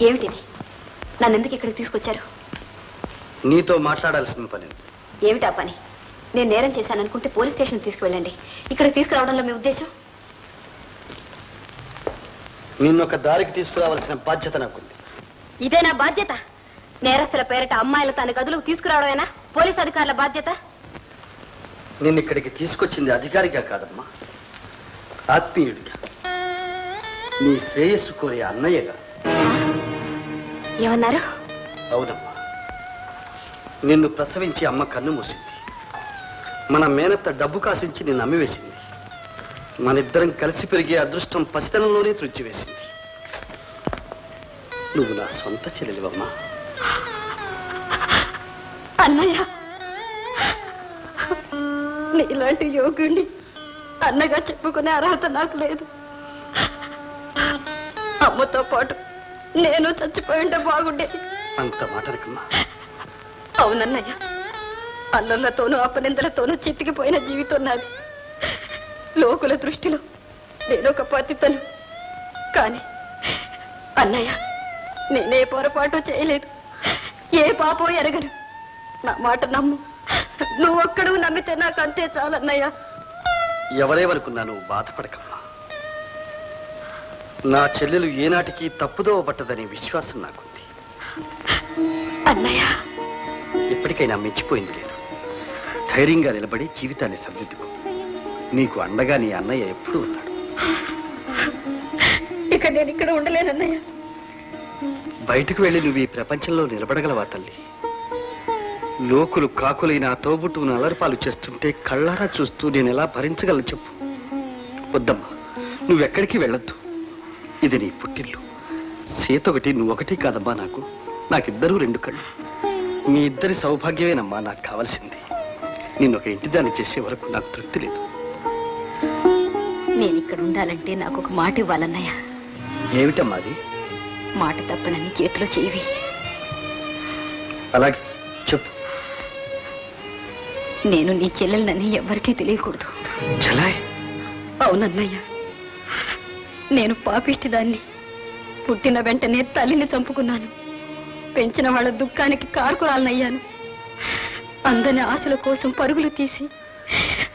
ఏమిటిది? నన్ను ఎందుకు ఇక్కడికి తీసుకొచ్చారు? నీతో మాట్లాడాల్సిన పని. ఏమిటా పని? నేను నేరం చేశాననుకుంటే పోలీస్ స్టేషన్ తీసుకువెళ్ళండి. ఇక్కడికి తీసుకురావడంలో మీ ఉద్దేశం? నిన్నొక దారికి తీసుకురావాల్సిన బాధ్యత నాకుంది. ఇదే నా బాధ్యత? నేరస్తుల పేరిట అమ్మాయిలు తన గదులకు తీసుకురావడమేనా పోలీస్ అధికారుల బాధ్యత? నిన్ను ఇక్కడికి తీసుకొచ్చింది అధికారిగా కాదమ్మా, ఆత్మీయుడిగా, నీ శ్రేయస్సు కోరే అన్నయ్యగా. ఏమన్నారు? అవునమ్మా, నిన్ను ప్రసవించి అమ్మ కన్ను మూసింది. మన మేనత్త డబ్బు కాసించి నిన్ను అమ్మివేసింది. మనిద్దరం కలిసి పెరిగే అదృష్టం పసితనంలోనే త్రుంచివేసింది. నువ్వు నా సొంత చెల్లెలివమ్మా. అన్నయ్య, నీలాంటి యోగుణ్ణి అన్నగా చెప్పుకునే అర్హత నాకు లేదు. అమ్మతో పాటు నేను చచ్చిపోయింటే బాగుండేది. అంత మాటలకమ్మా. అవునన్నయ్య, అల్లర్లతోనూ అపనిందలతోనూ చితికిపోయిన జీవితం నాది. లోకుల దృష్టిలో నేనొక పతితను. కానీ అన్నయ్య, నేనే పొరపాటు చేయలేదు, ఏ పాపో ఎరగను. నా మాట నమ్ము. నువ్వు ఒక్కడు నమ్మితే నాకు అంతే చాలన్నయ్య. ఎవరేమనుకున్నా నువ్వు బాధపడకమ్మా. నా చెల్లెలు ఏనాటికి తప్పుదో పట్టదనే విశ్వాసం నాకుంది. అన్నయ్య, ఎప్పటికైనా మించిపోయింది లేదు. ధైర్యంగా నిలబడి జీవితాన్ని సరిదిద్దుకో. నీకు అండగా నీ అన్నయ్య ఎప్పుడూ ఉన్నాడు. ఇక నేను ఇక్కడ ఉండలేనన్నయ్య. బయటకు వెళ్ళి నువ్వు ఈ ప్రపంచంలో నిలబడగలవా తల్లి? లోకులు కాకులైన తోబుట్టును అలర్పాలు చేస్తుంటే కళ్ళారా చూస్తూ నేను ఎలా భరించగలను చెప్పు? వద్దమ్మా, నువ్వెక్కడికి వెళ్ళొద్దు. ఇది నీ పుట్టిల్లు. సీత ఒకటి, నువ్వొకటి కాదమ్మా. నాకిద్దరూ రెండు కళ్ళు. మీ ఇద్దరి సౌభాగ్యమేనమ్మా నాకు కావాల్సింది. నిన్ను ఒక ఇంటిదాన్ని చేసే వరకు నాకు తృప్తి లేదు. నేను ఇక్కడ ఉండాలంటే నాకు ఒక మాట ఇవ్వాలన్నయ్య. ఏమిటమ్మా అది? మాట తప్పనని చేతిలో చేయవి. అలాగే చెప్పు. నేను నీ చెల్లెలనని ఎవరికీ తెలియకూడదు. చెల్లాయ్? అవునన్నయ్య, నేను పాపిష్టిదాన్ని. పుట్టిన వెంటనే తల్లిని చంపుకున్నాను. పెంచిన వాళ్ళ దుఃఖానికి కారుకురాలనయ్యాను. అందని ఆశల కోసం పరుగులు తీసి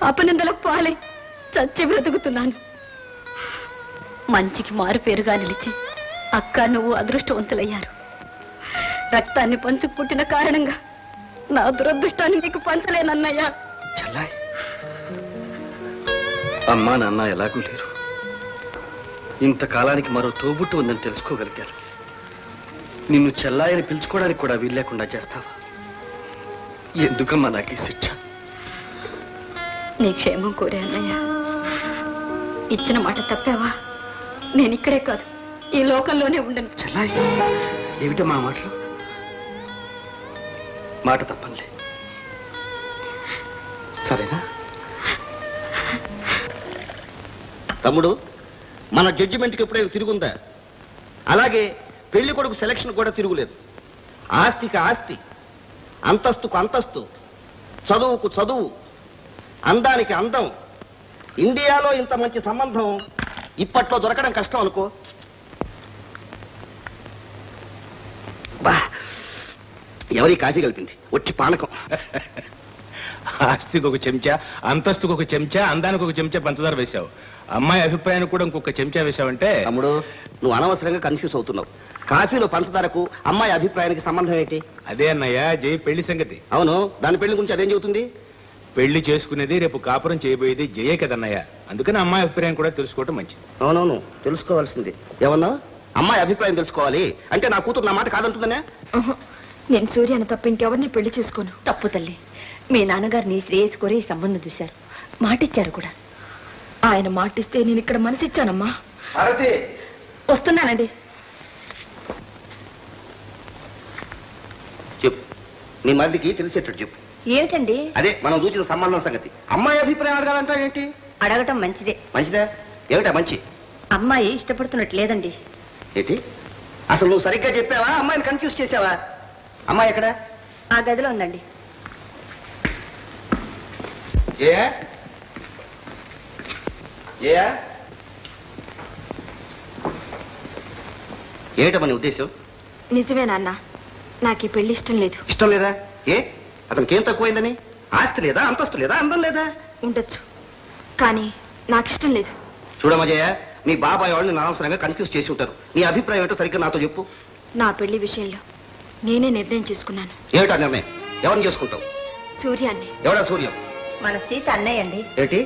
అపనిందల పాలై చచ్చి బ్రతుకుతున్నాను. మంచికి మారు పేరుగా నిలిచి అక్క నువ్వు అదృష్టవంతులయ్యారు. రక్తాన్ని పంచుకు పుట్టిన కారణంగా నా దురదృష్టాన్ని నీకు పంచలేనన్నయ్యా. చెల్లాయ్, అమ్మా నాన్న ఎలాగూ లేరు. ఇంతకాలానికి మరో తోబుట్టు ఉందని తెలుసుకోగలిగారు. నిన్ను చెల్లాయని పిలుచుకోవడానికి కూడా వీల్లేకుండా చేస్తావా? ఎందుకమ్మా నాకు ఈ శిక్ష? నీ క్షేమం కోరే అన్నయ్య. ఇచ్చిన మాట తప్పావా? నేను ఇక్కడే కాదు, ఈ లోకంలోనే ఉండను. చెల్లాయ్, ఏమిటమ్మా మాటలు? మాట తప్పనిలే, సరేనా? తమ్ముడు, మన జడ్జిమెంట్కి ఎప్పుడైనా తిరుగుందా? అలాగే పెళ్లి కొడుకు సెలక్షన్ కూడా తిరుగులేదు. ఆస్తికి ఆస్తి, అంతస్తుకు అంతస్తు, చదువుకు చదువు, అందానికి అందం. ఇండియాలో ఇంత మంచి సంబంధం ఇప్పట్లో దొరకడం కష్టం అనుకో. బా, ఎవరి కాఫీ కలిపింది? వచ్చి పానకం. ఆస్తికి ఒక చెంచా, అంతస్తుకు ఒక చెంచా, అందానికి ఒక చెంచా పంచదార వేశావు. అమ్మాయి అభిప్రాయానికి కూడా ఇంకొక చెంచా వేశావంటే. తమ్ముడు, నువ్వు అనవసరంగా కన్ఫ్యూజ్ అవుతున్నావు. కాఫీలో పంచదారకు అమ్మాయి అభిప్రాయానికి సంబంధం ఏంటి? అదే అన్నయ్య జై పెళ్లి సంగతి. అవును, దాని పెళ్లి గురించి అదేం చెబుతుంది? పెళ్లి చేసుకునేది రేపు కాపురం చేయబోయేది జయే కదన్నయ్య. అందుకని అమ్మాయి అభిప్రాయం కూడా తెలుసుకోవటం మంచిది. అవునవును, తెలుసుకోవాల్సింది. ఏమన్నా? అమ్మాయి అభిప్రాయం తెలుసుకోవాలి అంటే నా కూతురు నా మాట కాదంటుందనే? నేను సూర్యను తప్ప ఇంకెవరిని పెళ్లి చేసుకోను. తప్పు తల్లి. మీ నాన్నగారు నీ శ్రేయస్ కోరే ఈ సంబంధం చూశారు, మాటిచ్చారు కూడా. ఆయన మాటిస్తే నేను ఇక్కడ మనసిచ్చానమ్మా. వస్తున్నానండి. చెప్పు, నీ మరిదికి తెలిసేటట్టు చెప్పు. ఏమిటండి? అదే మనం చూసిన సంబంధం సంగతి. అమ్మాయి అభిప్రాయం అడగాలంటా ఏంటి? అడగటం మంచిదే. మంచిదా? ఏమిటా మంచి? అమ్మాయి ఇష్టపడుతున్నట్టు లేదండి. ఏంటి? అసలు నువ్వు సరిగ్గా చెప్పావా? అమ్మాయిని కన్ఫ్యూజ్ చేసావా? అమ్మాయి ఎక్కడ? ఆ గదిలో ఉందండి. ఏమిటమ్మా నీ ఉద్దేశం? నిజమే నాన్న, నాకు ఈ పెళ్లి ఇష్టం లేదు. ఇష్టం లేదా? ఏ అతనికి ఏం తక్కువైందని? ఆస్తి లేదా, అంతస్తు లేదా, అందం లేదా? ఉండొచ్చు, కానీ నాకు ఇష్టం లేదు. చూడమజయ్య, మీ బాబాయ్ వాళ్ళని అనవసరంగా కన్ఫ్యూజ్ చేసి ఉంటారు. నీ అభిప్రాయం ఏంటో సరిగ్గా నాతో చెప్పు. నా పెళ్లి విషయంలో నేనే నిర్ణయం చేసుకున్నాను. ఏమిటా నిర్ణయం? ఎవరిని చేసుకుంటావు? సూర్యాన్ని. ఎవడా సూర్యం? మన సీత అన్నయ్య అండి. ఏంటి,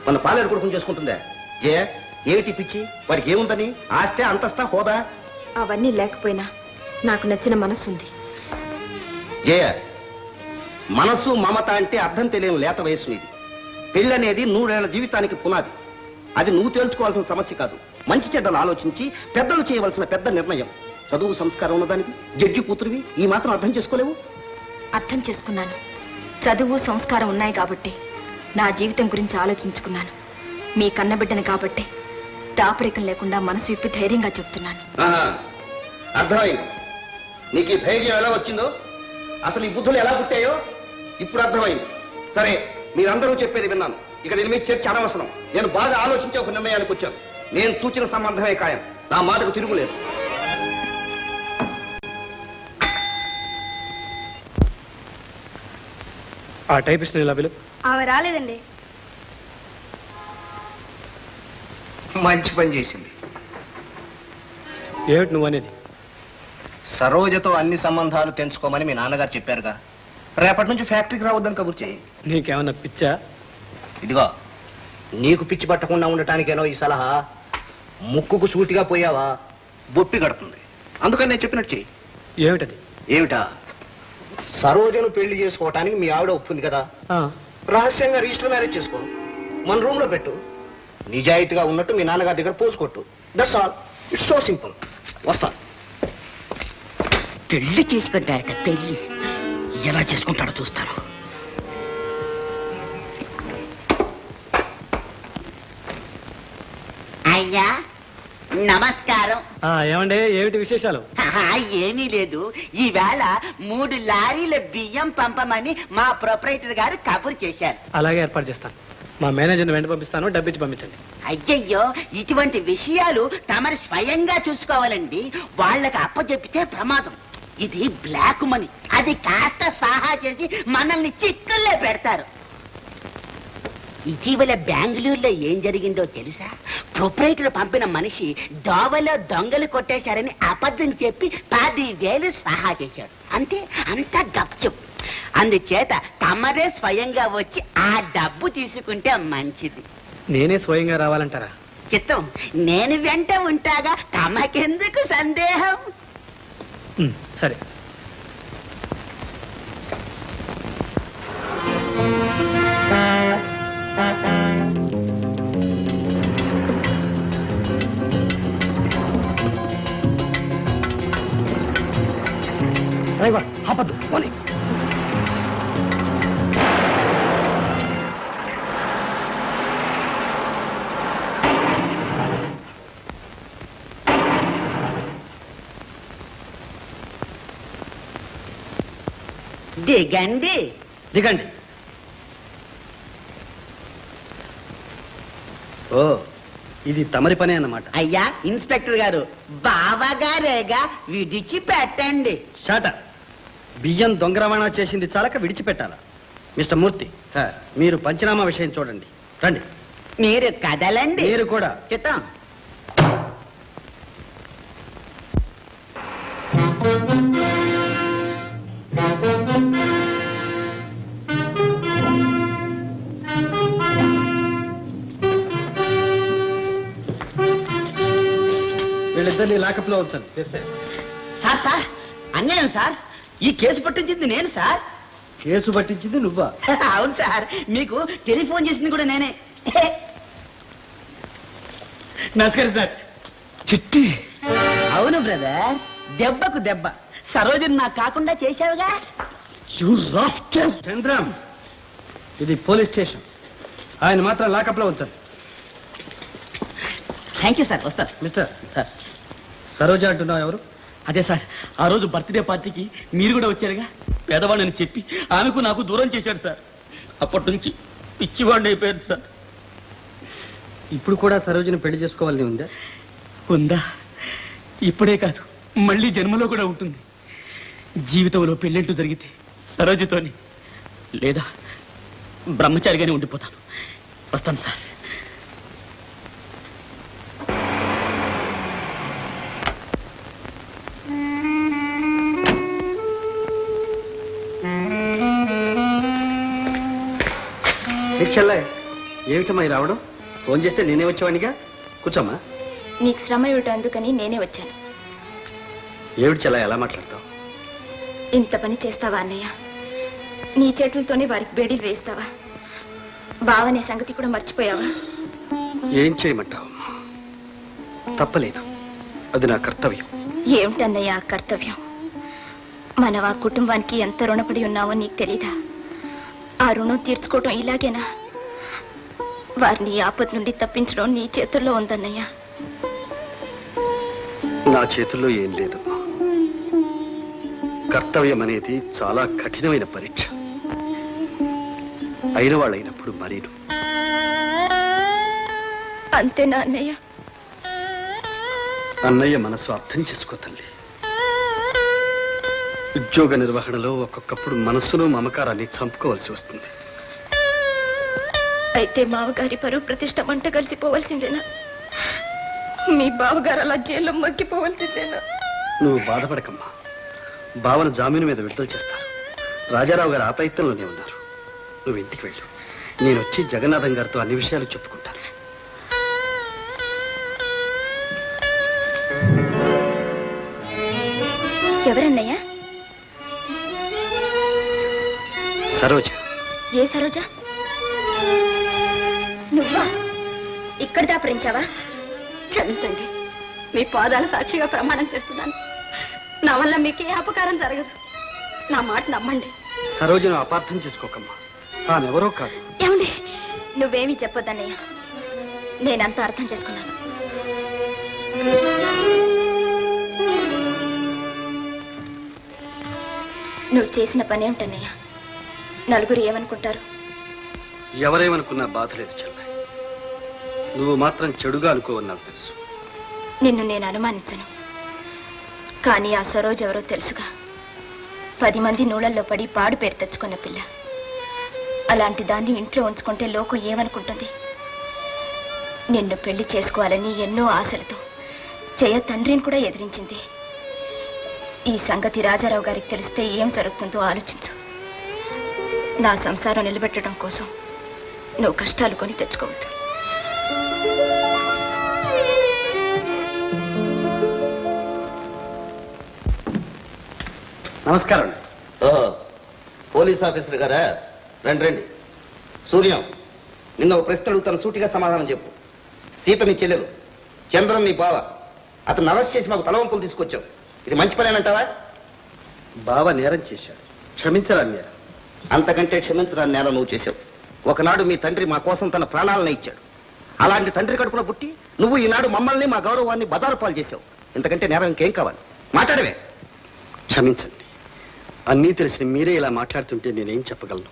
మన పాలేరు కొడుకుని చేసుకుంటుందా? ఏమిటి పిచ్చి? వాడికి ఏముందని? ఆస్తే, అంతస్తా, హోదా? అవన్నీ లేకపోయినా నాకు నచ్చిన మనసు ఉంది. జయ, మనసు మమత అంటే అర్థం తెలియని లేత వయస్సు నీది. పెళ్లి అనేది 100 ఏళ్ల జీవితానికి పునాది. అది నువ్వు తేల్చుకోవాల్సిన సమస్య కాదు. మంచి చెడ్డలు ఆలోచించి పెద్దలు చేయవలసిన పెద్ద నిర్ణయం. చదువు సంస్కారం ఉన్నదానికి జడ్జి కూతురివి ఈ మాత్రం అర్థం చేసుకోలేవు? అర్థం చేసుకున్నాను. చదువు సంస్కారం ఉన్నాయి కాబట్టి నా జీవితం గురించి ఆలోచించుకున్నాను. మీ కన్నబిడ్డను కాబట్టి దాపరికం లేకుండా మనసు విప్పి ధైర్యంగా చెప్తున్నాను. అర్థమైంది. నీకు ఈ ధైర్యం ఎలా వచ్చిందో, అసలు ఈ బుద్ధులు ఎలా పుట్టాయో ఇప్పుడు అర్థమైంది. సరే, మీరందరూ చెప్పేది విన్నాను. ఇక నేను మీకు చర్చ అనవసరం. నేను బాగా ఆలోచించి ఒక నిర్ణయానికి వచ్చాను. నేను సూచిన సంబంధమే ఖాయం. నా మాటకు తిరుగులేదు. ఆ టైపిస్ట్ లభిలు ఆమె రాలేదండి. మంచి పని చేసింది. ఏమిటి నువ్వు అనేది? సరోజతో అన్ని సంబంధాలు తెంచుకోమని మీ నాన్నగారు చెప్పారుగా. రేపటి నుంచి ఫ్యాక్టరీకి రావద్దని కబుర్ చేయి. నీకేమన్నా పిచ్చా? ఇదిగో, నీకు పిచ్చి పట్టకుండా ఉండటానికేనో ఈ సలహా. ముక్కుకు సూటిగా పోయావా బొప్పి కడుతుంది. అందుకని నేను చెప్పినట్టు చెయ్యి. ఏమిటది? ఏమిటా? సరోజను పెళ్లి చేసుకోవటానికి మీ ఆవిడ ఒప్పుంది కదా. రహస్యంగా రిజిస్టర్ మ్యారేజ్ చేసుకో. మన రూమ్ లో పెట్టు. నిజాయితీగా ఉన్నట్టు మీ నాన్నగారి దగ్గర పోసుకొట్టు. That's all. It's so simple. వస్తా. పెళ్లి చేసుకుంటాడట. పెళ్లి ఎలా చేసుకుంటాడో చూస్తాను. అయ్యా నమస్కారం. ఏమండి, ఏమిటి విశేషాలు? ఏమీ లేదు. ఈవేళ 3 లారీల బియ్యం పంపమని మా ప్రొపరేటర్ గారు కబురు చేశారు. అలాగే ఏర్పాటు చేస్తాను. మా మేనేజర్ని వెంట పంపిస్తాను. డబ్బిచ్చి పంపించండి. అయ్యయ్యో, ఇటువంటి విషయాలు తమరు స్వయంగా చూసుకోవాలండి. వాళ్ళకి అప్పచెప్పితే ప్రమాదం. ఇది బ్లాక్ మనీ. అది కాస్త స్వాహా చేసి మనల్ని చిక్కుల్లో పెడతారు. ఇటీవల బెంగళూరులో ఏం జరిగిందో తెలుసా? ప్రొపరేటర్ పంపిన మనిషి దోవలో దొంగలు కొట్టేశారని అబద్ధం చెప్పి 10,000 స్వాహా చేశాడు. అంతే, అంతా గప్చుప్. అందుచేత తమరే స్వయంగా వచ్చి ఆ డబ్బు తీసుకుంటే మంచిది. నేనే స్వయంగా రావాలంటారా? చిత్తం, నేను వెంట ఉంటాగా. తమకెందుకు సందేహం? సరే. ఆపద్దు, పోనీ. దిగండి. దిగండి. ఓ, ఇది తమరి పనే అన్నమాట. అయ్యా ఇన్స్పెక్టర్ గారు, బావగారేగా విడిచిపెట్టండి. షాట. బియ్యం దొంగ రవాణా చేసింది చాలక విడిచిపెట్టాలా? మిస్టర్ మూర్తి సార్, మీరు పంచనామా విషయం చూడండి. రండి. మీరు కదలండి. మీరు కూడా. చిత్తం. వీళ్ళిద్దరిని లాకప్ లో ఉంచండి. సార్ సార్, అన్యాయం సార్. ఈ కేసు పట్టించింది నేను సార్. కేసు పట్టించింది నువ్వా? అవును సార్. మీకు టెలిఫోన్ చేసింది కూడా నేనే. నమస్కారం సార్. చిట్టి. అవును బ్రదర్, దెబ్బకు దెబ్బ. సరోజని నాకు కాకుండా చేశావుగా. చంద్రం, ఇది పోలీస్ స్టేషన్. ఆయన మాత్రం లాకప్ లో ఉంచండి. Thank you sir. వస్తారు. మిస్టర్ సార్, సరోజ అంటున్నావు ఎవరు? అదే సార్, ఆ రోజు బర్త్డే పార్టీకి మీరు కూడా వచ్చారుగా. పేదవాడిని చెప్పి ఆమెకు నాకు దూరం చేశాడు సార్. అప్పటి నుంచి పిచ్చివాడిని అయిపోయాడు సార్. ఇప్పుడు కూడా సరోజని పెళ్లి చేసుకోవాలని ఉందా? ఉందా? ఇప్పుడే కాదు, మళ్ళీ జన్మలో కూడా ఉంటుంది. జీవితంలో పెళ్ళంటూ జరిగితే సరోజతోని, లేదా బ్రహ్మచారిగానే ఉండిపోతాను. వస్తాను సార్. చెల్లె, ఏమిటమ్మా రావడం? ఫోన్ చేస్తే నేనే వచ్చేవాడిగా. కూర్చోమ్మా. నీకు శ్రమ ఏమిటో అందుకని నేనే వచ్చాను. ఏమిటి చెల్ల, ఎలా మాట్లాడతావు? ఇంత పని చేస్తావా అన్నయ్య? నీ చేతులతోనే వారికి బేడీలు వేస్తావా? బావనే సంగతి కూడా మర్చిపోయావా? ఏం చేయమంటావు? తప్పలేదు, అది నా కర్తవ్యం. ఏమిటన్నయ్య ఆ కర్తవ్యం? మనం ఆ కుటుంబానికి ఎంత రుణపడి ఉన్నావో నీకు తెలీదా? ఆ రుణం తీర్చుకోవటం ఇలాగేనా? వారిని ఆపద నుండి తప్పించడం నీ చేతుల్లో ఉందన్నయ్య. నా చేతుల్లో ఏం లేదు. కర్తవ్యం అనేది చాలా కఠినమైన పరీక్ష. అయిన వాళ్ళైనప్పుడు మరీను. అంతేనా అన్నయ్య? అన్నయ్య మనసు అర్థం చేసుకో తల్లి. ఉద్యోగ నిర్వహణలో ఒక్కొక్కప్పుడు మనస్సును మమకారాన్ని చంపుకోవాల్సి వస్తుంది. అయితే మావగారి పరువు ప్రతిష్ట మంట కలిసిపోవలసిందేనా? మీ బావగారు అలా జైల్లో మగ్గిపోవలసిందేనా? నువ్వు బాధపడకమ్మా. భావన జామీను మీద విడుదల చేస్తారు. రాజారావు గారు ఆ ప్రయత్నంలోనే ఉన్నారు. నువ్వు ఇంటికి వెళ్ళు. నేను వచ్చి జగన్నాథం గారితో అన్ని విషయాలు చెప్పుకుంటాను. ఎవరన్నయ్యా? సరోజ. ఏ సరోజ? నువ్వా? ఇక్కడ దాపరించావా? క్షమించండి, మీ పాదాల సాక్షిగా ప్రమాణం చేస్తున్నాను. నా వల్ల మీకే అపకారం జరగదు. నా మాట నమ్మండి. సరోజను అపార్థం చేసుకోకమ్మా. తానెవరో కాదు. ఏమండి, నువ్వేమీ చెప్పొద్దన్నయ్య. నేనంతా అర్థం చేసుకున్నాను. నువ్వు చేసిన పని ఏమిటన్నయ్య? నలుగురు ఏమనుకుంటారు? ఎవరేమనుకున్నా బాధ లేదు చెల్లె. నువ్వు మాత్రం చెడుగా అనుకోవని నాకు తెలుసు. నిన్ను నేను అనుమానించను. కానీ ఆ సరోజ ఎవరో తెలుసుగా. 10 మంది నూళ్ళల్లో పడి పాడు పేరు తెచ్చుకున్న పిల్ల. అలాంటి దాన్ని ఇంట్లో ఉంచుకుంటే లోకం ఏమనుకుంటుంది? నిన్ను పెళ్లి చేసుకోవాలని ఎన్నో ఆశలతో జయ తండ్రిని కూడా ఎదిరించింది. ఈ సంగతి రాజారావు గారికి తెలిస్తే ఏం జరుగుతుందో ఆలోచించు. నా సంసారం నిలబెట్టడం కోసం నువ్వు కష్టాలు కొని తెచ్చుకోవద్దు. నమస్కారం. పోలీస్ ఆఫీసర్ గారా? రండి రండి. సూర్యం, నిన్న ఒక ప్రశ్న అడుగుతాను, సూటిగా సమాధానం చెప్పు. సీత నీ చెల్లెలు, చంద్రన్ నీ బావ. అతను అరెస్ట్ చేసి మాకు తలవంపులు తీసుకొచ్చావు. ఇది మంచి పనేనంటావా? బావ నేరం చేశాడు, క్షమించాలని నేరం. అంతకంటే క్షమించడాన్ని నేరం నువ్వు చేశావు. ఒకనాడు మీ తండ్రి మా కోసం తన ప్రాణాలను ఇచ్చాడు. అలాంటి తండ్రి కడుపున పుట్టి నువ్వు ఈనాడు మమ్మల్ని, మా గౌరవాన్ని బజారు పాలు చేశావు. ఇంతకంటే నేరం ఇంకేం కావాలి? మాట్లాడవే. క్షమించండి. అన్నీ తెలిసిన మీరే ఇలా మాట్లాడుతుంటే నేనేం చెప్పగలను?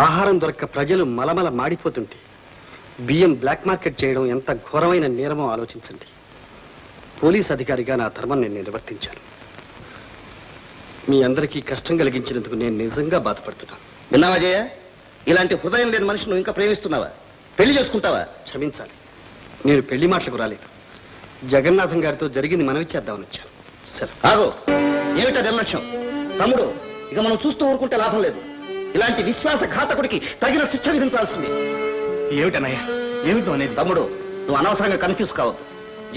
ఆహారం దొరక్క ప్రజలు మలమల మాడిపోతుంటే బియ్యం బ్లాక్ మార్కెట్ చేయడం ఎంత ఘోరమైన నేరమో ఆలోచించండి. పోలీస్ అధికారిగా నా ధర్మం నేను నిర్వర్తించాను. మీ అందరికీ కష్టం కలిగించినందుకు నేను నిజంగా బాధపడుతున్నాను. విన్నావా జయ? ఇలాంటి హృదయం లేని మనిషిని నువ్వు ఇంకా ప్రేమిస్తున్నావా? పెళ్లి చేసుకుంటావా? క్షమించాలి, నేను పెళ్లి మాటలకు రాలేదు. జగన్నాథం గారితో జరిగింది మనవి చేద్దామని వచ్చాను. సరే ఆగో. ఏమిటా నిర్లక్ష్యం? తమ్ముడు, ఇక మనం చూస్తూ ఊరుకుంటే లాభం లేదు. ఇలాంటి విశ్వాసఘాతకుడికి తగిన శిక్ష విధించాల్సింది. ఏమిటన్నయ్య? ఏమిటో అనేది? తమ్ముడు, నువ్వు అనవసరంగా కన్ఫ్యూజ్ కావద్దు.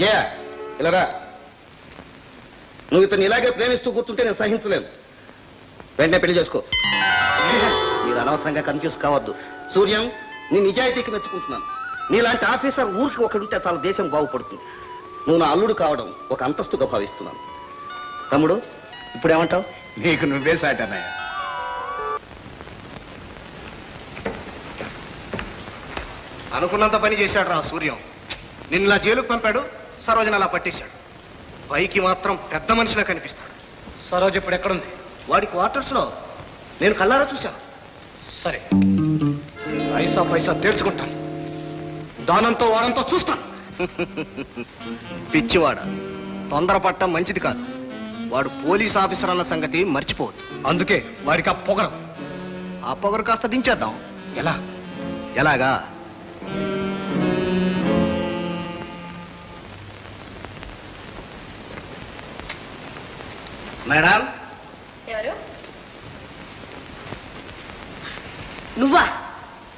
జయ, ఇలా రా. నువ్వు ఇతను ఇలాగే ప్రేమిస్తూ కూర్చుంటే నేను సహించలేను. వెంటనే పెళ్లి చేసుకో. మీరు అనవసరంగా కన్ఫ్యూజ్ కావద్దు. సూర్యం, నీ నిజాయితీకి మెచ్చుకుంటున్నాను. నీలాంటి ఆఫీసర్ ఊరికి ఒకడుంటే చాలా దేశం బాగుపడుతుంది. నువ్వు నా అల్లుడు కావడం ఒక అంతస్తుగా భావిస్తున్నాను. తమ్ముడు, ఇప్పుడేమంటావు? నీకు నువ్వే సాటన్నయ్య. అనుకున్నంత పని చేశాడు రా సూర్యం. నిన్న జైలుకు పంపాడు, సరోజన అలా పట్టేశాడు. పైకి మాత్రం పెద్ద మనిషిలా కనిపిస్తాడు. సరోజ ఇప్పుడు ఎక్కడుంది? వాడి క్వార్టర్స్ లో నేను కళ్ళారా చూశాను. సరే, పైసా పైసా తేల్చుకుంటాను. దానంతో వారంతో చూస్తాను. పిచ్చివాడ, తొందరపడటం మంచిది కాదు. వాడు పోలీస్ ఆఫీసర్ అన్న సంగతి మర్చిపోవద్దు. అందుకే వాడికి ఆ పొగరు. ఆ పొగరు కాస్త దించేద్దాం. ఎలా? ఎలాగా? మేడం, ఎవరు? నువ్వా?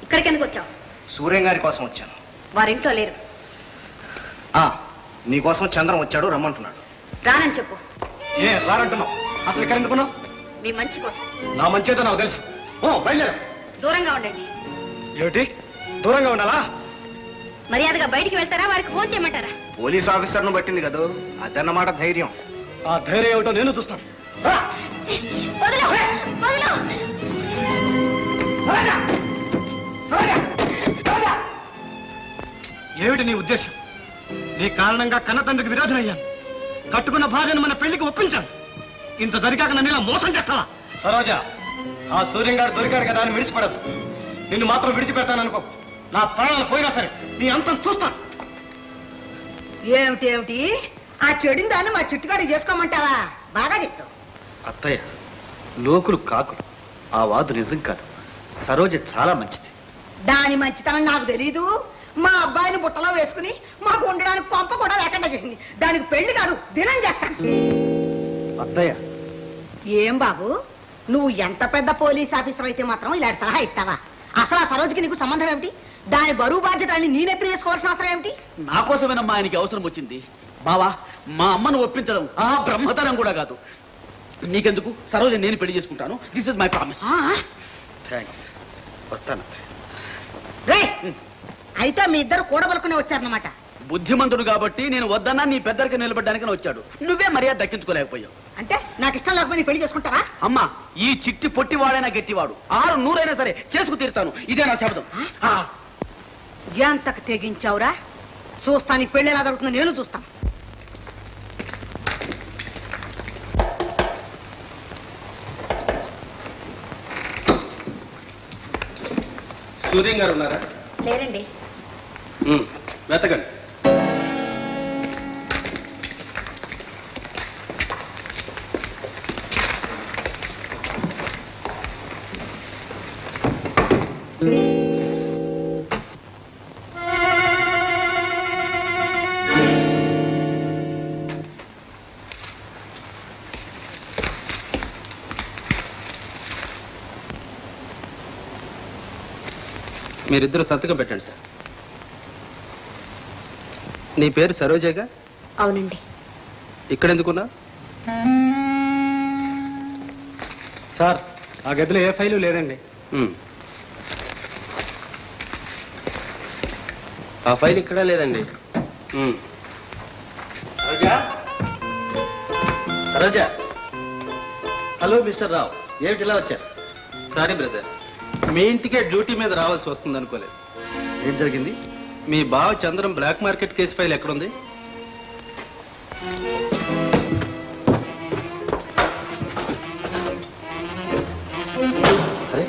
ఇక్కడికి ఎందుకు వచ్చావు? సూర్యం గారి కోసం వచ్చాను. వారింట్లో లేరు. నీకోసం చంద్రం వచ్చాడు, రమ్మంటున్నాడు. రానని చెప్పు. ఏ రారంటున్నావు? అసలు ఇక్కడ ఎందుకున్నావు? మీ మంచి కోసం. నా మంచేదో నాకు తెలుసు. బయలుదేరా. దూరంగా ఉండండి. ఏమిటి దూరంగా ఉండాలా? మర్యాదగా బయటికి వెళ్తారా, వారికి ఫోన్ చేయమంటారా? పోలీస్ ఆఫీసర్ను పట్టింది కదా, అదన్నమాట ధైర్యం. ఆ ధైర్యం ఏమిటో నేను చూస్తాను. వదలు, వదలు. ఏమిటి నీ ఉద్దేశం? నీ కారణంగా కన్నతండ్రికి విరోధనయ్యాను. కట్టుకున్న భార్యను మన పెళ్లికి ఒప్పించాను. ఇంత జరిగాక నన్ను ఇలా మోసం చేస్తావా? సరోజ, ఆ సూర్యం గారు దొరికాడు కదా అని విడిచిపడద్దు. నిన్ను మాత్రం విడిచిపెడతాననుకో. నా ప్రాణాలు పోయినా సరే నీ అంతం చూస్తాను. ఏమిటి ఆ చెడిన దాన్ని మా చుట్టుకాడు చేసుకోమంటావా? బాగా చెప్తావు. అత్తయ్య, లోకులు కాకులు. ఆ వాదు నిజం కాదు. సరోజ చాలా మంచిది. దాని మంచితనం నాకు తెలీదు. మా అబ్బాయిని బుట్టలో వేసుకుని మాకు ఉండడానికి కొంప కూడా లేకుండా చేసింది. దానికి పెళ్లి కాదు, దినం చేస్తాను. అత్తయ్య, ఏం బాబు, నువ్వు ఎంత పెద్ద పోలీస్ ఆఫీసర్ అయితే మాత్రం ఇలాంటి సలహా ఇస్తావా? అసలు ఆ సరోజకి నీకు సంబంధం ఏమిటి? దాని బరువు బాధ్యత అన్ని నేనెత్తి వేసుకోవాల్సిన అవసరం ఏమిటి? నా కోసమేనమ్మా ఆయనకి అవసరం వచ్చింది. బావా, మా అమ్మను ఒప్పించడం ఆ బ్రహ్మతరం కూడా కాదు. నీకెందుకు? సరోజ నేను పెళ్లి చేసుకుంటాను. This is my promise. Thanks. వస్తాను. రే, అయితే మీ ఇద్దరు కూడబలుకునే వచ్చారన్నమాట. బుద్ధిమంతుడు కాబట్టి నేను వద్దన్నా నీ పెద్దరికి నిలబడ్డానికని వచ్చాడు. నువ్వే మర్యాద దక్కించుకోలేకపోయావు. అంటే నాకు ఇష్టం లేకపోతే పెళ్లి చేసుకుంటావా? అమ్మా, ఈ చిట్టి పొట్టివాడైనా గట్టివాడు 600 సరే చేసుకు తీరుతాను. ఇదే నా శబ్దం. ఎంతకు తెగించావురా? చూస్తాను, ఈ పెళ్లి ఎలా జరుగుతుందో నేను చూస్తాను. సూర్యం గారు ఉన్నారా? లేరండి. వెతకండి. మీరిద్దరు సంతకం పెట్టండి సార్. నీ పేరు సరోజేగా? అవునండి. ఇక్కడ ఎందుకున్నా? సార్, ఆ గదిలో ఏ ఫైలు లేదండి. ఆ ఫైల్ ఇక్కడ లేదండి. సరోజా, సరోజా. హలో మిస్టర్ రావు, ఏమిటి ఇలా వచ్చారు? సారీ బ్రదర్, మీ ఇంటికే డ్యూటీ మీద రావాల్సి వస్తుంది అనుకోలేదు. ఏం జరిగింది? మీ బావ Chandram black market case file ఎక్కడుంది? అరే,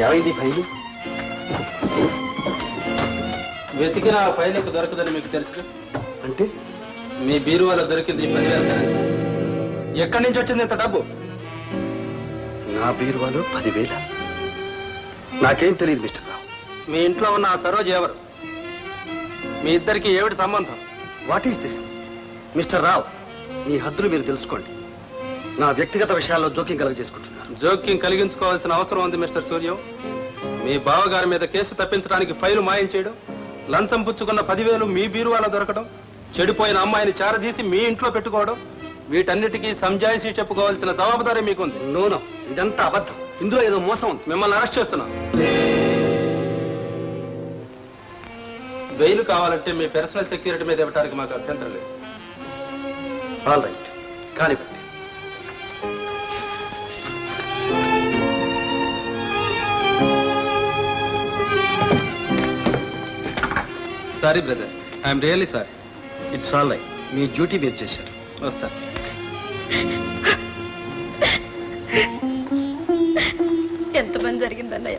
ఏమైంది ఫైలు? వెతికిన ఆ ఫైల్ దొరకదని మీకు తెలుసు. అంటే మీ బీరువాలో దొరికింది 10,000 కరెన్సీ. ఎక్కడి నుంచి వచ్చింది ఇంత డబ్బు? నా బీరువాలో 10,000? నాకేం తెలియదు మిస్టర్ రావు. మీ ఇంట్లో ఉన్న ఆ సరోజ్ ఎవరు? మీ ఇద్దరికి ఏమిటి సంబంధం? What is this? మిస్టర్ రావు, మీ హద్దులు మీరు తెలుసుకోండి. నా వ్యక్తిగత విషయాల్లో జోక్యం కలుగజేసుకుంటున్నారు. జోక్యం కలిగించుకోవాల్సిన అవసరం ఉంది మిస్టర్ సూర్యం. మీ బావగారి మీద కేసు తప్పించడానికి ఫైలు మాయం చేయడం, లంచం పుచ్చుకున్న 10,000 మీ బీరువాలో దొరకడం, చెడిపోయిన అమ్మాయిని చారదీసి మీ ఇంట్లో పెట్టుకోవడం, వీటన్నిటికీ సంజాయిషీ చెప్పుకోవాల్సిన జవాబుదారీ మీకుంది. నోనో, ఇదంతా అబద్ధం. ఇందులో ఏదో మోసం ఉంది. మిమ్మల్ని అరెస్ట్ చేస్తున్నాను. బెయిల్ కావాలంటే మీ పర్సనల్ సెక్యూరిటీ మీద ఇవ్వడానికి మాకు అభ్యంతరం లేదు. ఆల్ రైట్, కానివ్వండి. Sorry brother, I'm really sorry. It's all right. Me duty మీరు చేశారు. వస్తా. ఎంత పని జరిగిందన్నయ్య.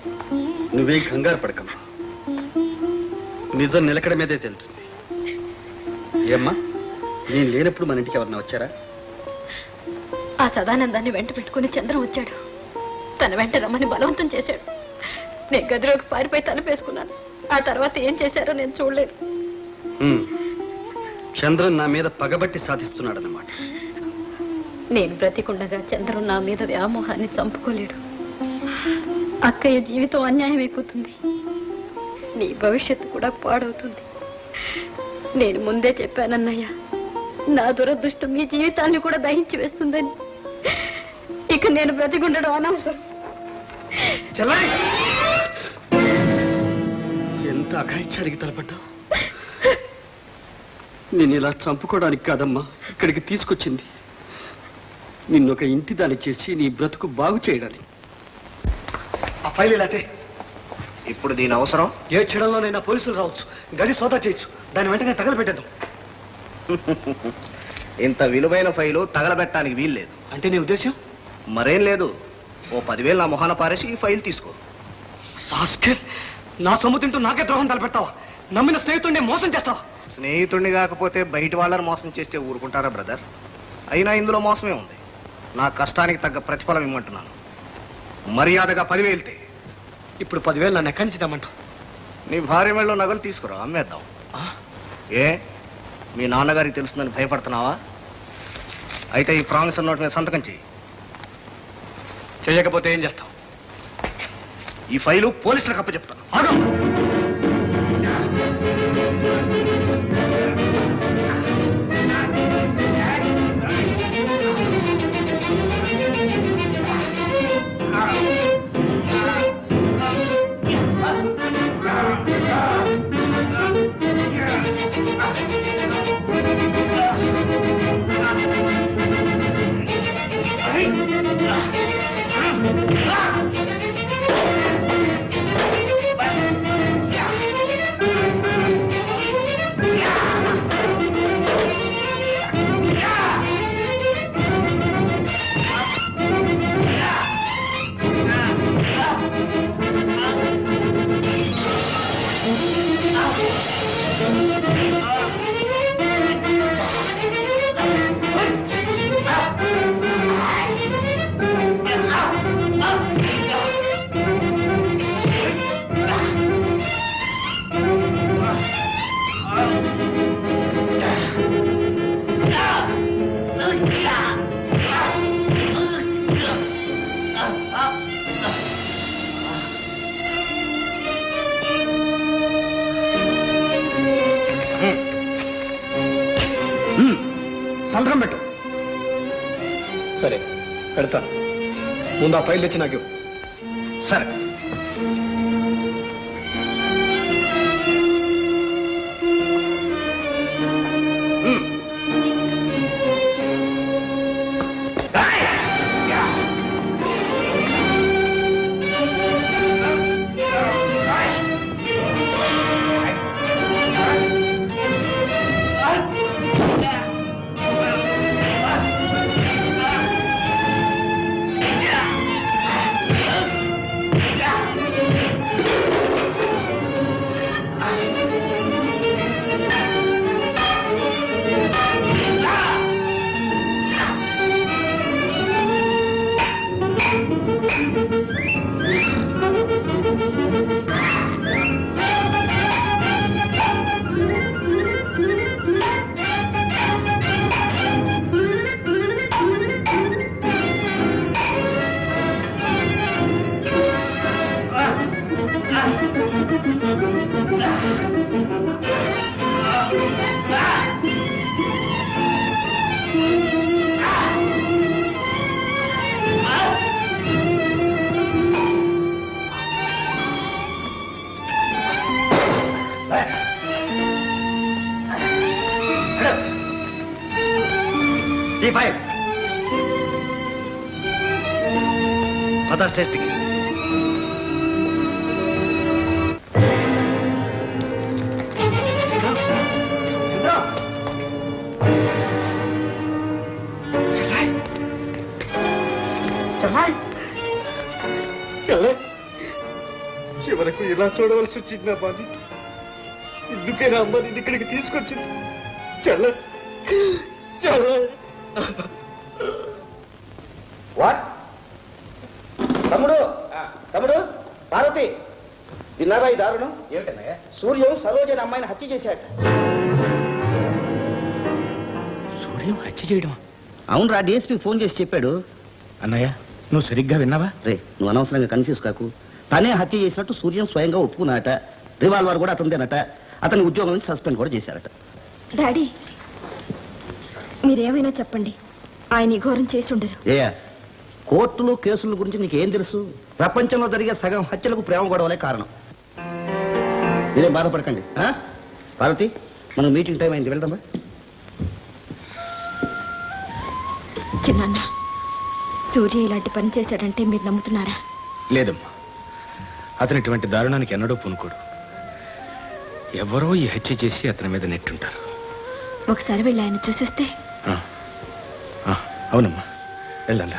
నువ్వే కంగారు పడకమ్మా. నిజం నిలకడ మీదే తెలుస్తుంది. ఏమ్మా, నేను లేనప్పుడు మన ఇంటికి ఎవరన్నా వచ్చారా? ఆ సదానందాన్ని వెంట పెట్టుకుని చంద్రం వచ్చాడు. తన వెంట రమ్మని బలవంతం చేశాడు. నేను గదిలోకి పారిపోయి తలపేసుకున్నాను. ఆ తర్వాత ఏం చేశారో నేను చూడలేదు. చంద్రన్ నా మీద పగబట్టి సాధిస్తున్నాడన్నమాట. నేను బ్రతికుండగా చంద్రం నా మీద వ్యామోహాన్ని చంపుకోలేడు. అక్కయ్య జీవితం అన్యాయం అయిపోతుంది. నీ భవిష్యత్తు కూడా పాడవుతుంది. నేను ముందే చెప్పానన్నయ్య, నా దురదృష్టం మీ జీవితాన్ని కూడా దహించి వేస్తుందని. ఇక నేను బ్రతికుండడం అనవసరం. ఎంత అఘాయిత్యానికి తలపడ్డావు. నేను ఇలా చంపుకోవడానికి కాదమ్మా ఇక్కడికి తీసుకొచ్చింది. నిన్నొక ఇంటి దాన్ని చేసి నీ బ్రతుకు బాగు చేయడానికి. ఆ ఫైల్ ఇలాతే. ఇప్పుడు దీని అవసరం? ఏ క్షణంలోనైనా పోలీసులు రావచ్చు, గది సోదా చేయొచ్చు. దాని వెంటనే తగలబెట్టేద్దాం. ఇంత విలువైన ఫైలు తగలబెట్టడానికి వీల్లేదు. అంటే నీ ఉద్దేశం? మరేం లేదు. ఓ 10,000 నా మొహాన పారేసి ఈ ఫైల్ తీసుకో. నా సొమ్ము తింటూ నాకే ద్రోహం తలపెడతావా? నమ్మిన స్నేహితుడిని మోసం చేస్తావా? స్నేహితుడిని కాకపోతే బయట వాళ్ళని మోసం చేస్తే ఊరుకుంటారా బ్రదర్? అయినా ఇందులో మోసమే ఉంది. నా కష్టానికి తగ్గ ప్రతిఫలం ఇమ్మంటున్నాను. మర్యాదగా 10,000. ఇప్పుడు 10,000 నన్ను ఎక్కడి నుంచి తెమ్మంటావు? నీ భార్య మెళ్ళలో నగలు తీసుకురా, అమ్మేద్దాం. ఏ మీ నాన్నగారికి తెలుస్తుందని భయపడుతున్నావా? అయితే ఈ ప్రామిసర్ నోట్ మీద సంతకం చెయ్యి. చేయకపోతే ఏం చేస్తావు? ఈ ఫైలు పోలీసులకు అప్పచెప్తాను. సంతకం పెట్టు. సరే పెడతాను. ముందు ఆ ఫైల్ తెచ్చి నాకు. సరే. స్టేషన్కి. చివరకు ఇలా చూడవలసి వచ్చింది నా బాధ. ఇందుకేనా అమ్మ నేను ఇక్కడికి తీసుకొచ్చింది? చెల్ల వాట్ తమ్ముడు తమ్ముడు పార్వతి విన్నారా ఈ దారుణం? ఏమిటన్నయ్య? సూర్యం సరోజని అమ్మాయిని హత్య చేశాట. సూర్యం హత్య చేయడం? అవునరా, డిఎస్పీ ఫోన్ చేసి చెప్పాడు. అన్నయ్య నువ్వు సరిగ్గా విన్నావా? రే, నువ్వు అనవసరంగా కన్ఫ్యూజ్ కాకు. తనే హత్య చేసినట్టు సూర్యం స్వయంగా ఒప్పుకున్నాట. రివాల్వర్ కూడా అతనిదేనట. అతని ఉద్యోగం నుంచి సస్పెండ్ కూడా చేశారట. డాడీ మీరేమైనా చెప్పండి, ఆయన ఈ ఘోరం చేసి ఉండరు. కోర్టులు కేసుల గురించి నీకేం తెలుసు? ప్రపంచంలో జరిగే సగం హత్యలకు ప్రేమ గొడవలే కారణం. మీరేం బాధపడకండి. పార్వతి, మనం మీటింగ్ టైం అయింది, వెళ్దామా? చిన్న సూర్య ఇలాంటి పని చేశాడంటే మీరు నమ్ముతున్నారా? లేదమ్మా, అతను ఇటువంటి దారుణానికి ఎన్నడూ పూనుకోడు. ఎవరో ఈ హత్య చేసి అతని మీద నెట్టుంటారు. ఒకసారి వెళ్ళి ఆయన చూసిస్తే. అవునమ్మా, వెళ్ళండి.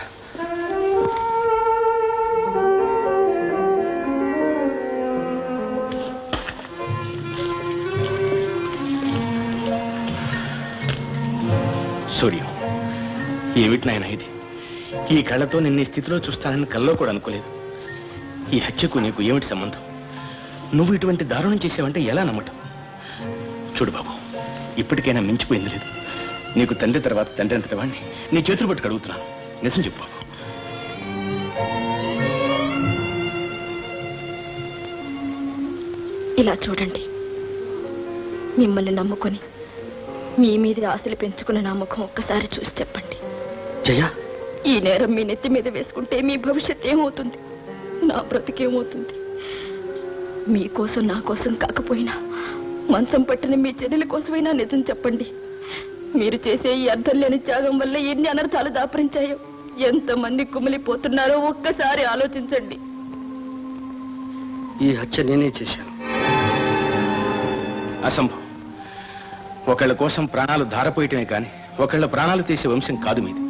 సూర్యం, ఏమిటి నాయన ఇది? ఈ కళ్ళతో నిన్న ఈ స్థితిలో చూస్తానని కల్లో కూడా అనుకోలేదు. ఈ హత్యకు నీకు ఏమిటి సంబంధం? నువ్వు ఇటువంటి దారుణం చేసావంటే ఎలా నమ్మటం? చూడు బాబు, ఇప్పటికైనా మించిపోయింది లేదు. నీకు తండ్రి తర్వాత తండ్రి అంతటి వాడిని నీ చేతులు పట్టుకు అడుగుతున్నాను. నిజం చెప్పు బాబు. ఇలా చూడండి, మిమ్మల్ని నమ్ముకొని మీ మీద ఆశలు పెంచుకున్న నా ముఖం ఒక్కసారి చూసి చెప్పండి. జయ, ఈ నేరం మీ నెత్తి మీద వేసుకుంటే మీ భవిష్యత్ ఏమవుతుంది? నా బ్రతికేమవుతుంది? మీకోసం నా కోసం కాకపోయినా మంచం పట్టిన మీ చెల్లెల కోసమైనా నిజం చెప్పండి. మీరు చేసే ఈ అర్థం లేని త్యాగం వల్ల ఎన్ని అనర్థాలు దాపరించాయో, ఎంతమంది కుమిలిపోతున్నారో ఒక్కసారి ఆలోచించండి. ఈ హత్య నేనే చేశాను. అసంభవం. ఒకళ్ళ కోసం ప్రాణాలు ధారపోయటమే కానీ ఒకళ్ళ ప్రాణాలు తీసే వంశం కాదు మీది.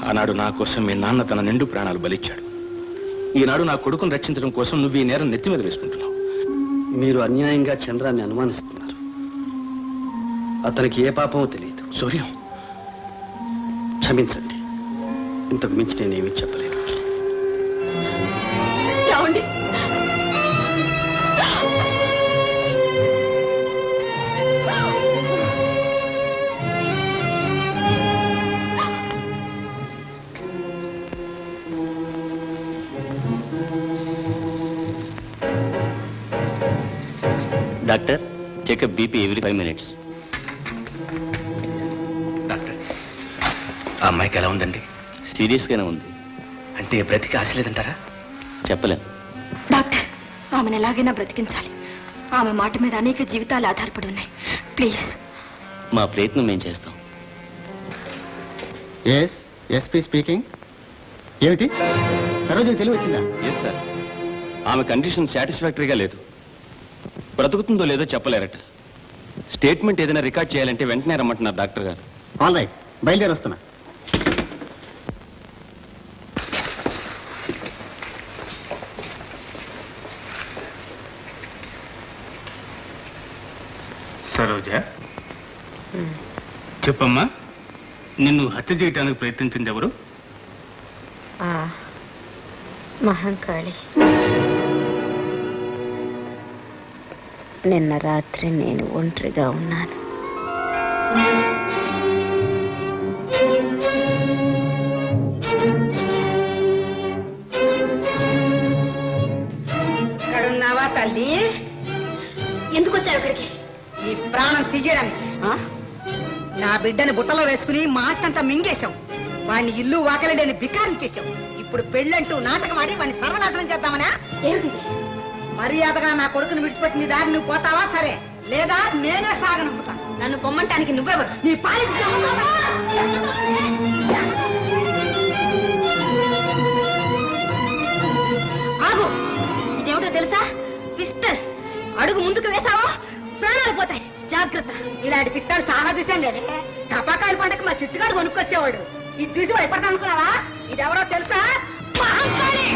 ఆనాడు నా కోసం మీ నాన్న తన నిండు ప్రాణాలు బలిచ్చాడు. ఈనాడు నా కొడుకును రక్షించడం కోసం నువ్వు ఈ నేరం నెత్తి మీద వేసుకుంటున్నావు. మీరు అన్యాయంగా చంద్రాన్ని అనుమానిస్తున్నారు. అతనికి ఏ పాపమో తెలియదు. సూర్యం, క్షమించండి, ఇంతకు మించి నేనేమీ చెప్పలేను. Doctor, checkup BP every 5 minutes. Doctor, ఆ అమ్మాయికి ఎలా ఉందండి? సీరియస్గానే ఉంది. అంటే బ్రతికి ఆశ లేదంటారా? చెప్పలేం. డాక్టర్, ఆమెను ఎలాగైనా బ్రతికించాలి. ఆమె మాట మీద అనేక జీవితాలు ఆధారపడి ఉన్నాయి. ప్లీజ్. మా ప్రయత్నం మేము చేస్తాం. SP speaking. ఏమిటి, సరోజని తెలివి వచ్చిందా? ఎస్ సార్, ఆమె కండిషన్ సాటిస్ఫాక్టరీగా లేదు. బ్రతుకుతుందో లేదో చెప్పలేరట. స్టేట్మెంట్ ఏదైనా రికార్డ్ చేయాలంటే వెంటనే రమ్మంటున్నారు డాక్టర్ గారు. ఆల్ రైట్, బయలుదేరి వస్తున్నా. సరోజ, చెప్పమ్మా, నిన్ను హత్య చేయడానికి ప్రయత్నించింది ఎవరు? మహంకాళి. నిన్న రాత్రి నేను ఒంటరిగా ఉన్నాను. ఇక్కడున్నావా తల్లి? ఎందుకు వచ్చావు ఇక్కడికి? ఈ ప్రాణం తీయడానికి. నా బిడ్డని బుట్టలో వేసుకుని మాస్తంతా మింగేశావు. వాడిని ఇల్లు వాకలి లేని బికారం చేశావు. ఇప్పుడు పెళ్ళంటూ నాటకం ఆడి వాడిని సర్వనాశనం చేద్దామనా? ఏమిటి? మర్యాదగా నా కొడుకుని విడిచిపెట్టిన దారి నువ్వు పోతావా? సరే, లేదా నేనే సాగనంపుతాను. నన్ను పొమ్మంటానికి నువ్వెవరు? నీ పాలికి ఆగు. ఇదేమిటో తెలుసా? పిస్టల్. అడుగు ముందుకు వేసావో ప్రాణాలు పోతాయి. జాగ్రత్త. ఇలాంటి పిట్టాలు చాలా దిశాలు లేదే. టపాకాయల పంటకు మా చిట్టుగాడు కొనుక్కొచ్చేవాడు. ఇది చూసి భయపడతా అనుకున్నావా? ఇది ఎవరో తెలుసా? మహంకాళి.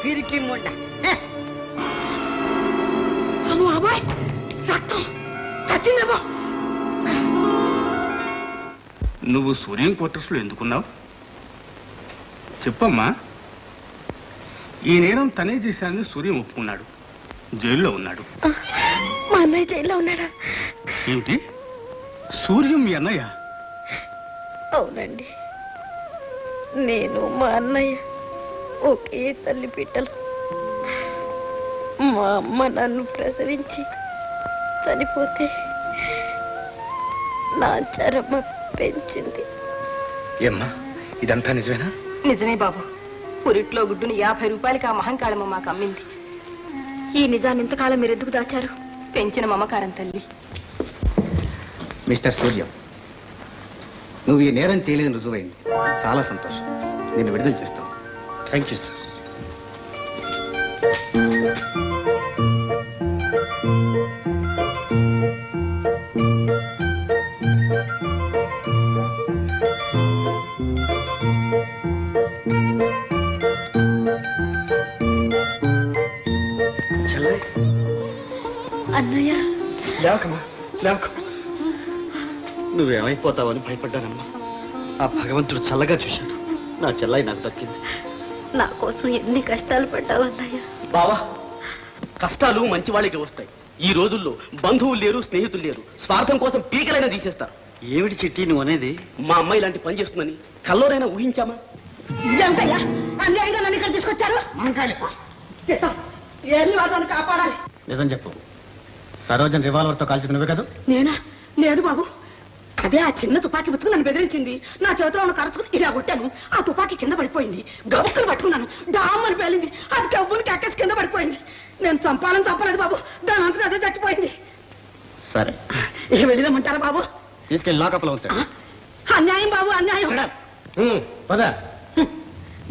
పిరికి ముండ అమ్మో అబ్బాయి రక్తం చచ్చిందేమో. నువ్వు సూర్యం క్వార్టర్స్లో ఎందుకున్నావు చెప్పమ్మా. ఈ నేరం తనే చేశానని సూర్యం ఒప్పుకున్నాడు, జైల్లో ఉన్నాడు. మా అన్నయ్య జైల్లో ఉన్నాడా? ఏమిటి, సూర్యం మీ అన్నయ్య? అవునండి, నేను మా అన్నయ్య ఒకే తల్లి బిడ్డలు. మా అమ్మ నన్ను ప్రసవించి చనిపోతే నా చరమ పెంచింది. ఏమ్మా, ఇదంతా నిజమేనా? నిజమే బాబు. పురిట్లో గుడ్డుని 50 రూపాయలకి ఆ మహంకాళమ్మ మాకు అమ్మింది. ఈ నిజాన్ని ఇంతకాలం మీరు ఎందుకు దాచారు? పెంచిన మమకారం తల్లి. మిస్టర్ సూర్యం, నువ్వు ఈ నేరం చేయలేదని రుజువైంది. చాలా సంతోషం. నేను విడుదల చేస్తాను. Thank you sir. అన్నయ్య లేవకమ్మా, లేవక. నువ్వేమైపోతావని భయపడ్డానమ్మా. ఆ భగవంతుడు చల్లగా చూశాడు. నా చెల్లాయి నాకు దక్కింది. నా కోసం ఎన్ని కష్టాలు పడ్డావు అన్నయ్య. బావా, కష్టాలు మంచి వాళ్ళకి వస్తాయి. ఈ రోజుల్లో బంధువులు లేరు, స్నేహితులు లేరు. స్వార్థం కోసం పీకలైనా తీసేస్తారు. ఏమిటి చిట్టి నువ్వు అనేది? మా అమ్మాయి ఇలాంటి పని చేస్తుందని కల్లోనైనా ఊహించామా? ఇదేంటయ్యా అన్యాయంగా నన్ను ఇక్కడ తీసుకొచ్చారు? చిత్తం ఏర్ని వాదాన్ని కాపాడాలి. నిజం చెప్పు, సరోజన్ రివాల్వర్తో కాల్చింది నువ్వే కదా? నేనా? లేదు బాబు. అదే ఆ చిన్న తుపాకీ బతుకు నన్ను బెదిరించింది. నా చేతిలో ఉన్న కరుచుకుని ఇలా కొట్టాను. ఆ తుపాకీ కింద పడిపోయింది. గబుక్కులు పట్టుకున్నాను. డామ్మని పేలింది. అది గవ్వుని కక్కేసి కింద పడిపోయింది. నేను చంపలేదు బాబు. దాని అంతా అదే చచ్చిపోయింది. సరే, ఇక వెళ్ళిదామంటారా బాబు? తీసుకెళ్ళి లాకప్లో ఉంచాడు. అన్యాయం బాబు, అన్యాయం. పద.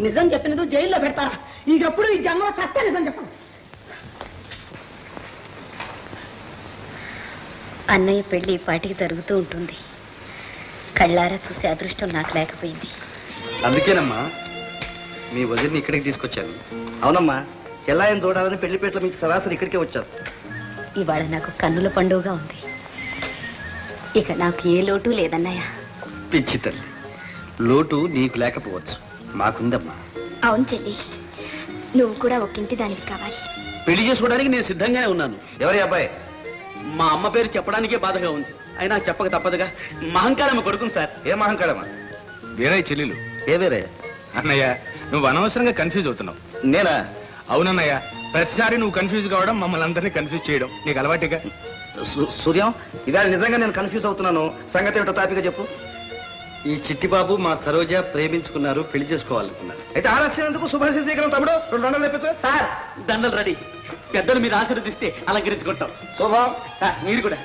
నిజం చెప్పినది జైల్లో పెడతారా? ఇకప్పుడు ఈ జన్మలో చస్తే నిజం చెప్పండి. అన్నయ్య పెళ్లి పాటికి జరుగుతూ ఉంటుంది. కళ్ళారా చూసే అదృష్టం నాకు లేకపోయింది. అందుకేనమ్మా మీ వదిలిని ఇక్కడికి తీసుకొచ్చాను. అవునమ్మా, చెల్లాయిని చూడాలని పెళ్లిపేటలో మీకు సరాసరి ఇక్కడికే వచ్చారు. ఇవాళ నాకు కన్నుల పండుగగా ఉంది. ఇక నాకు ఏ లోటు లేదన్నయ్య. పిచ్చి తల్లి, లోటు నీకు లేకపోవచ్చు, మాకుందమ్మా. అవును చెల్లి, నువ్వు కూడా ఒక్కింటి దానికి కావాలి. పెళ్లి చేసుకోవడానికి నేను సిద్ధంగానే ఉన్నాను. ఎవరి అబ్బాయి? మా అమ్మ పేరు చెప్పడానికే బాధగా ఉంది. అయినా చెప్పక తప్పదుగా. మహంకాళమ్మ కొడుకును సార్. ఏ మహంకాళమ్మ? వేరే చెల్లెలు. ఏ వేరే? అన్నయ్య, నువ్వు అనవసరంగా కన్ఫ్యూజ్ అవుతున్నావు. నేనా? అవునన్నయ్య, ప్రతిసారి నువ్వు కన్ఫ్యూజ్ కావడం, మమ్మల్ని అందరినీ కన్ఫ్యూజ్ చేయడం నీకు అలవాటుగా. సూర్యం, ఇవాళ నిజంగా నేను కన్ఫ్యూజ్ అవుతున్నాను. సంగతి ఏమిటో తాపిగా చెప్పు. ఈ చిట్టిబాబు మా సరోజ ప్రేమించుకున్నారు, పెళ్లి చేసుకోవాలనుకున్నారు. అయితే ఆలస్యం ఎందుకు? శుభాశీస్ చేయగలం తమ్ముడు. 2 దండలు తెప్పించు. సార్, దండలు రెడీ. పెద్దలు మీరు ఆశీర్వదిస్తే అలంకరించుకుంటాం. శుభం. మీరు కూడా.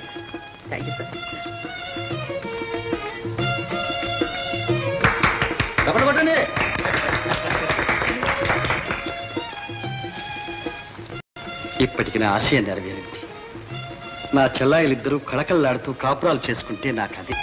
Thank you sir. డబ్బులు కొట్టండి. ఇప్పటికి నా ఆశయం నెరవేరింది. నా చెల్లాయిలిద్దరూ కళకళలాడుతూ కాపురాలు చేసుకుంటే నాకు అది